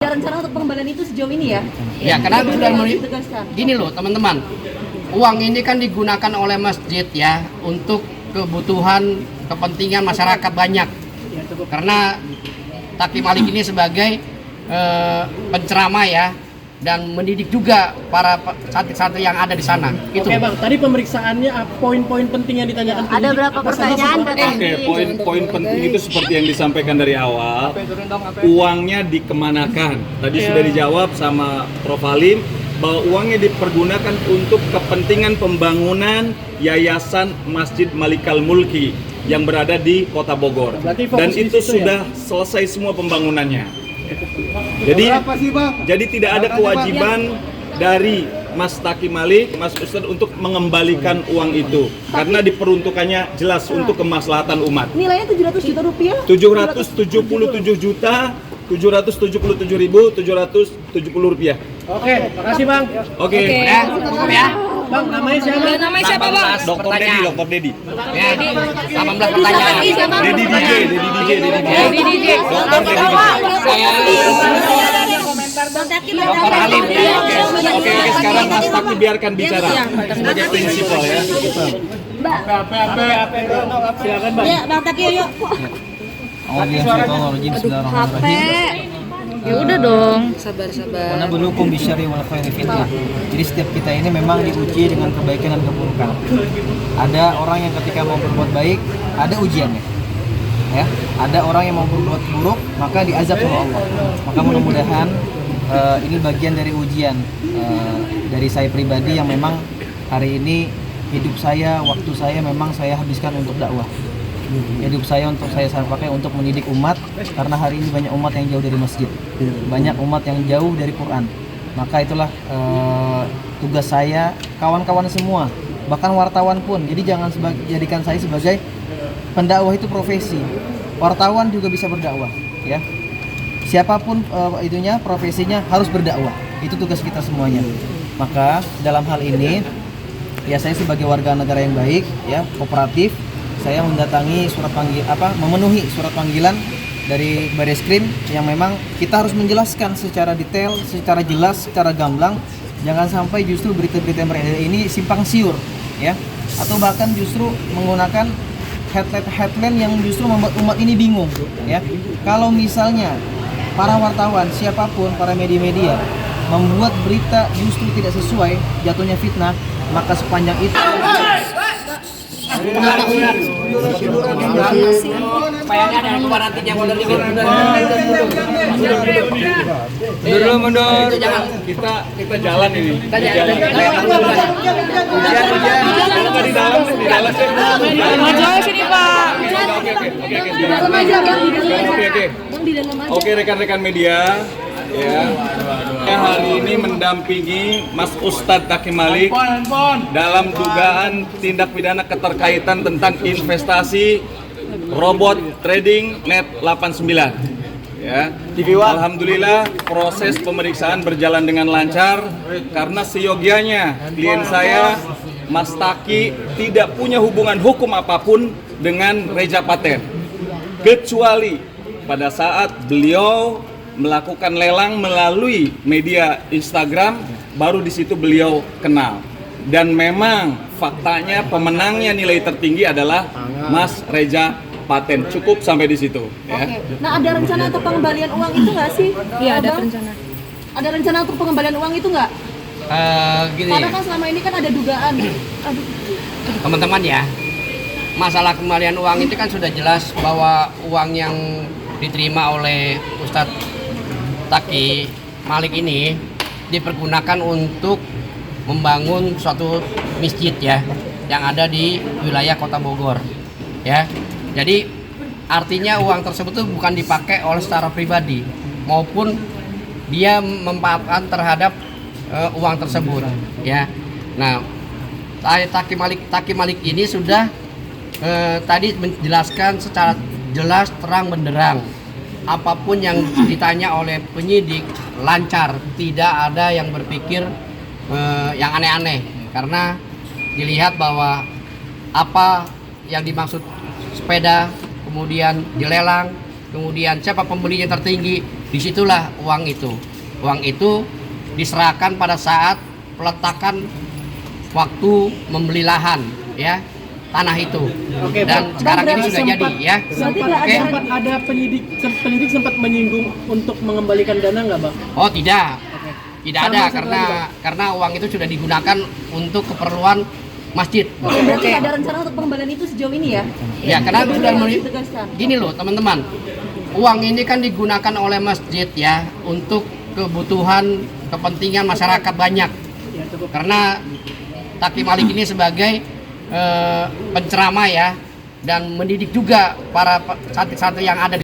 rencana untuk pengembalian itu sejauh ini ya? Ya, karena sudah gini loh teman-teman, uang ini kan digunakan oleh masjid ya untuk kebutuhan kepentingan masyarakat banyak. Karena Taqi Malik ini sebagai penceramah ya, dan mendidik juga para santri-santri yang ada di sana. Itu. Oke Bang, tadi pemeriksaannya poin-poin penting yang ditanyakan. Ada berapa pertanyaan? Oke, poin-poin penting itu seperti yang disampaikan dari awal. Uangnya dikemanakan? Tadi sudah dijawab sama Prof. Halim bahwa uangnya dipergunakan untuk kepentingan pembangunan Yayasan Masjid Malikal Mulki yang berada di Kota Bogor. Dan itu sudah selesai semua pembangunannya. Jadi tidak ada kewajiban dari Mas Taqi Malik, Mas Ustadz untuk mengembalikan uang itu karena diperuntukannya jelas untuk kemaslahatan umat. Nilainya 700 juta rupiah? 777.770 rupiah. Oke, makasih Bang. Oke. Ya, ya. Bang, namanya siapa? Namanya siapa Bang? Dr. Dedi. Ya, 18 pertanyaan. Dedi DJ. Dr. Dedi. Dr. Halim. Oke, sekarang Mas Taqi biarkan bicara sebagai prinsipal ya. Mbak. Silakan Bang. Ya, Bang Taqi yuk. Bismillahirrahmanirrahim. Ya udah dong, sabar-sabar. Karena berhukum bisyari wal khairi fitnah. Jadi setiap kita ini memang diuji dengan kebaikan dan keburukan. Ada orang yang ketika mau berbuat baik, ada ujiannya. Ya, ada orang yang mau berbuat buruk, maka diazab oleh Allah. Maka mudah-mudahan ini bagian dari ujian dari saya pribadi yang memang hari ini hidup saya, waktu saya memang saya habiskan untuk dakwah. Hidup saya pakai untuk mendidik umat, karena hari ini banyak umat yang jauh dari masjid, banyak umat yang jauh dari Quran. Maka itulah tugas saya, kawan-kawan semua, bahkan wartawan pun. Jadi jangan jadikan saya sebagai pendakwah itu profesi. Wartawan juga bisa berdakwah, ya. Siapapun itunya profesinya harus berdakwah. Itu tugas kita semuanya. Maka dalam hal ini, ya saya sebagai warga negara yang baik, ya kooperatif. Saya mendatangi memenuhi surat panggilan dari Bareskrim yang memang kita harus menjelaskan secara detail, secara jelas, secara gamblang. Jangan sampai justru berita-berita yang beredar ini simpang siur, ya, atau bahkan justru menggunakan headline yang justru membuat umat ini bingung, ya. Kalau misalnya para wartawan, siapapun, para media-media membuat berita justru tidak sesuai, jatuhnya fitnah, maka sepanjang itu Supaya ada keluar nanti yang mundur dikit. Mundur. Kita jalan ini. Kita jalan. Di dalam. Maju sini Pak. Oke, rekan-rekan media. Ya, hari ini mendampingi Mas Ustadz Taqi Malik dalam dugaan tindak pidana keterkaitan tentang investasi robot trading net 89. Ya, alhamdulillah proses pemeriksaan berjalan dengan lancar karena seyogianya klien saya Mas Taqi tidak punya hubungan hukum apapun dengan Reja Paten, kecuali pada saat beliau melakukan lelang melalui media Instagram, baru di situ beliau kenal. Dan memang faktanya pemenangnya nilai tertinggi adalah Mas Reja Paten. Cukup sampai di situ. Ya. Oke. Nah, ada rencana untuk pengembalian uang itu nggak sih? Iya, ada rencana. Ada rencana untuk pengembalian uang itu nggak? Gini Karena ya, kan selama ini kan ada dugaan. Aduh. teman-teman ya, masalah kembalian uang itu kan sudah jelas bahwa uang yang diterima oleh Ustadz Taqi Malik ini dipergunakan untuk membangun suatu masjid ya yang ada di wilayah Kota Bogor ya. Jadi artinya uang tersebut itu bukan dipakai oleh secara pribadi maupun dia memanfaatkan terhadap uang tersebut ya. Nah, Taqi Malik ini sudah tadi menjelaskan secara jelas terang benderang. Apapun yang ditanya oleh penyidik lancar, tidak ada yang berpikir yang aneh-aneh, karena dilihat bahwa apa yang dimaksud sepeda, kemudian dilelang, kemudian siapa pembelinya tertinggi, Disitulah uang itu. Uang itu diserahkan pada saat peletakan waktu membeli lahan, ya, tanah itu. Oke, Dan Pak. sekarang ini Bang, sudah jadi, ya. Oke. Sempat ada penyidik sempat menyinggung untuk mengembalikan dana nggak, Bang? Oh tidak, Oke. tidak Sama ada satu karena lagi, Bang. karena uang itu sudah digunakan untuk keperluan masjid. Oke, berarti ada rencana untuk pengembalian itu sejauh ini ya? Ya, karena Itu sudah yang harus ditegaskan. gini loh teman-teman, uang ini kan digunakan oleh masjid ya untuk kebutuhan kepentingan masyarakat banyak. Ya, cukup. Karena Taqi Malik ini sebagai penceramah ya dan mendidik juga para santri-santri yang ada di